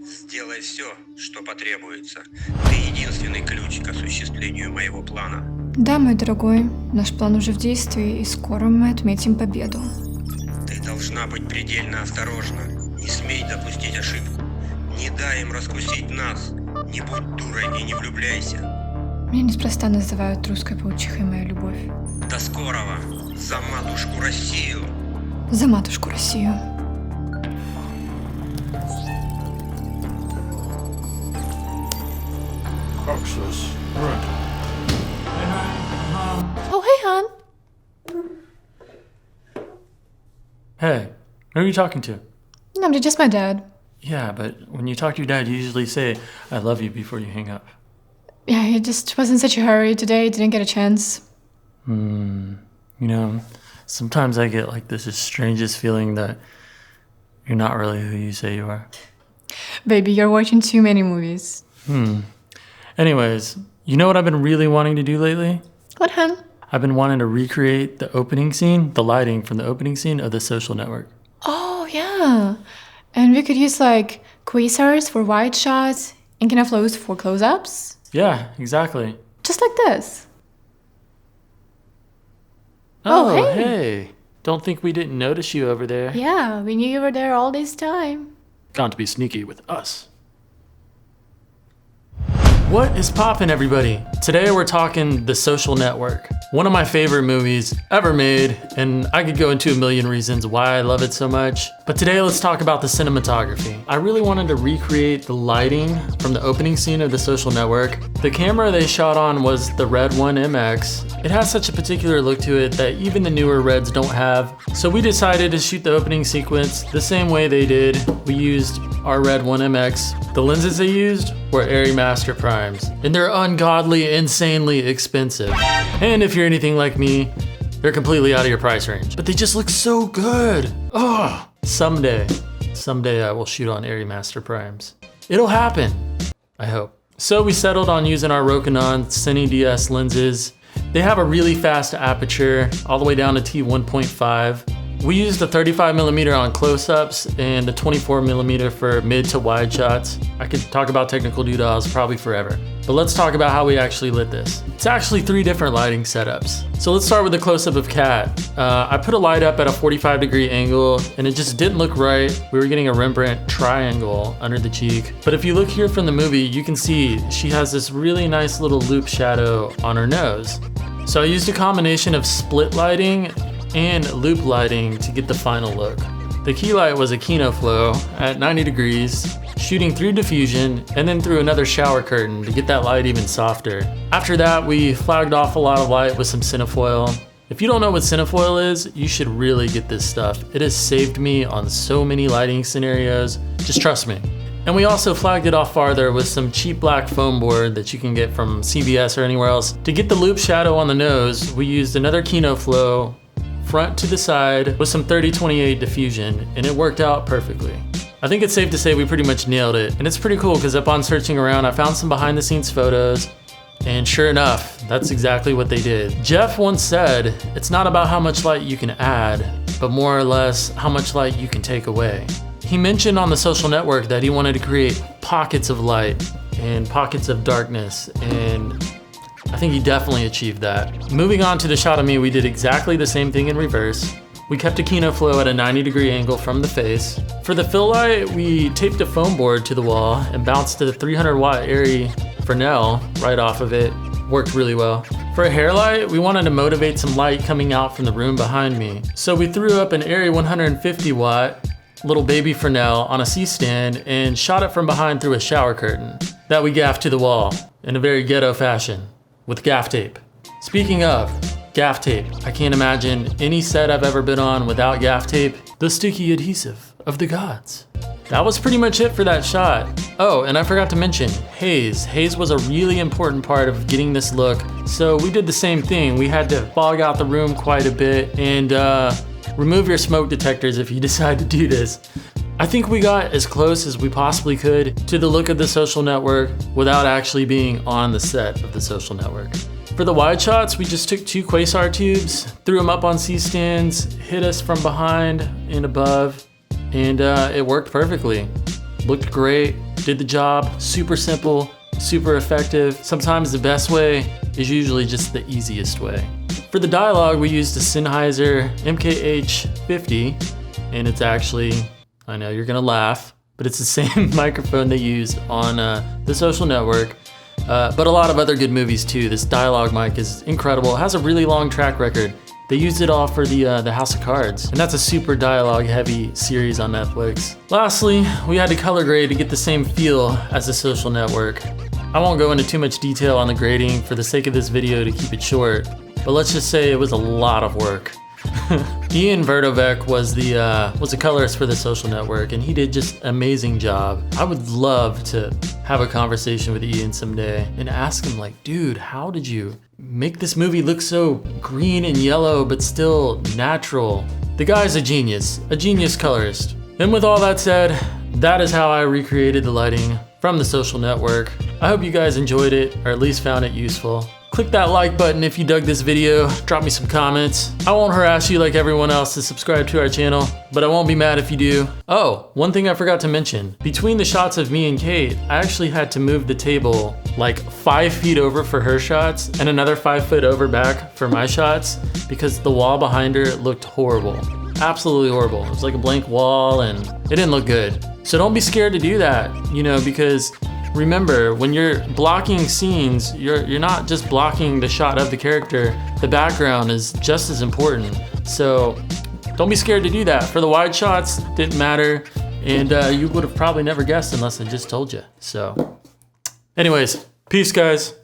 Сделай все, что потребуется. Ты единственный ключ к осуществлению моего плана. Да, мой дорогой, наш план уже в действии, и скоро мы отметим победу. Ты должна быть предельно осторожна. Не смей допустить ошибку. Не дай им раскусить нас. Не будь дурой и не влюбляйся. Меня неспроста называют русской паучихой, моя любовь. До скорого. За матушку Россию. За матушку Россию. Access granted. Oh, hey, hon. Hey, who are you talking to? No, just my dad. Yeah, but when you talk to your dad, you usually say, I love you before you hang up. Yeah, he just was in such a hurry today, didn't get a chance. You know, sometimes I get like this strangest feeling that you're not really who you say you are. Baby, you're watching too many movies. Anyways, you know what I've been really wanting to do lately? What, hon? I've been wanting to recreate the opening scene, the lighting from the opening scene of The Social Network. Oh, yeah. And we could use like quasars for wide shots and CINEFOILs for close-ups. Yeah, exactly. Just like this. Oh, Oh, hey. hey. Don't think we didn't notice you over there. Yeah, we knew you were there all this time. Gone to be sneaky with us. What is poppin', everybody? Today we're talking The Social Network, one of my favorite movies ever made, and I could go into a million reasons why I love it so much. But today let's talk about the cinematography. I really wanted to recreate the lighting from the opening scene of The Social Network. The camera they shot on was the Red 1 MX. It has such a particular look to it that even the newer Reds don't have. So we decided to shoot the opening sequence the same way they did. We used our Red 1 MX. The lenses they used were Arri Master Primes, and they're ungodly, insanely expensive. And if you're anything like me, they're completely out of your price range. But they just look so good. Oh, someday I will shoot on Arri Master Primes. It'll happen, I hope. So we settled on using our Rokinon Cine DS lenses. They have a really fast aperture, all the way down to t1.5. We used a 35mm on close-ups and a 24mm for mid to wide shots. I could talk about technical doodles probably forever. But let's talk about how we actually lit this. It's actually 3 different lighting setups. So let's start with the close-up of Kat. I put a light up at a 45-degree angle and it just didn't look right. We were getting a Rembrandt triangle under the cheek. But if you look here from the movie, you can see she has this really nice little loop shadow on her nose. So I used a combination of split lighting and loop lighting to get the final look. The key light was a CINEFOIL at 90 degrees, shooting through diffusion and then through another shower curtain to get that light even softer. After that, we flagged off a lot of light with some cinefoil. If you don't know what cinefoil is, you should really get this stuff. It has saved me on so many lighting scenarios, just trust me. And we also flagged it off farther with some cheap black foam board that you can get from CVS or anywhere else. To get the loop shadow on the nose, we used another CINEFOIL front to the side with some 30-28 diffusion, and it worked out perfectly. I think it's safe to say we pretty much nailed it, and it's pretty cool because upon searching around, I found some behind the scenes photos, and sure enough, that's exactly what they did. Jeff once said, it's not about how much light you can add, but more or less how much light you can take away. He mentioned on The Social Network that he wanted to create pockets of light and pockets of darkness, and I think he definitely achieved that. Moving on to the shot of me, we did exactly the same thing in reverse. We kept a CINEFOIL at a 90-degree angle from the face. For the fill light, we taped a foam board to the wall and bounced a 300-watt Arri Fresnel right off of it. Worked really well. For a hair light, we wanted to motivate some light coming out from the room behind me. So we threw up an Arri 150-watt little baby Fresnel on a C-stand and shot it from behind through a shower curtain that we gaffed to the wall in a very ghetto fashion with gaff tape. Speaking of gaff tape, I can't imagine any set I've ever been on without gaff tape, the sticky adhesive of the gods. That was pretty much it for that shot. Oh, and I forgot to mention haze. Haze was a really important part of getting this look, so we did the same thing. We had to fog out the room quite a bit and remove your smoke detectors if you decide to do this. I think we got as close as we possibly could to the look of The Social Network without actually being on the set of The Social Network. For the wide shots, we just took 2 quasar tubes, threw them up on C-stands, hit us from behind and above, and it worked perfectly. looked great, did the job, super simple, super effective. Sometimes the best way is usually just the easiest way. For the dialogue, we used a Sennheiser MKH50, and it's actually, I know you're gonna laugh, but it's the same microphone they use on The Social Network, but a lot of other good movies too. This dialogue mic is incredible. It has a really long track record. They used it all for the House of Cards, and that's a super dialogue heavy series on Netflix. Lastly, we had to color grade to get the same feel as The Social Network. I won't go into too much detail on the grading for the sake of this video to keep it short, but let's just say it was a lot of work. Ian Vertovec was the colorist for The Social Network, and he did just an amazing job. I would love to have a conversation with Ian someday and ask him, like, dude, how did you make this movie look so green and yellow but still natural? The guy's a genius colorist. And with all that said, that is how I recreated the lighting from The Social Network. I hope you guys enjoyed it, or at least found it useful. Click that like button if you dug this video, drop me some comments. I won't harass you like everyone else to subscribe to our channel, but I won't be mad if you do. Oh, one thing I forgot to mention. Between the shots of me and Kate, I actually had to move the table like 5 feet over for her shots and another 5 foot over back for my shots because the wall behind her looked horrible. Absolutely horrible. It was like a blank wall and it didn't look good. So don't be scared to do that, because remember, when you're blocking scenes, you're not just blocking the shot of the character. The background is just as important. So don't be scared to do that. For the wide shots, didn't matter. And you would have probably never guessed unless I just told you. So anyways, peace guys.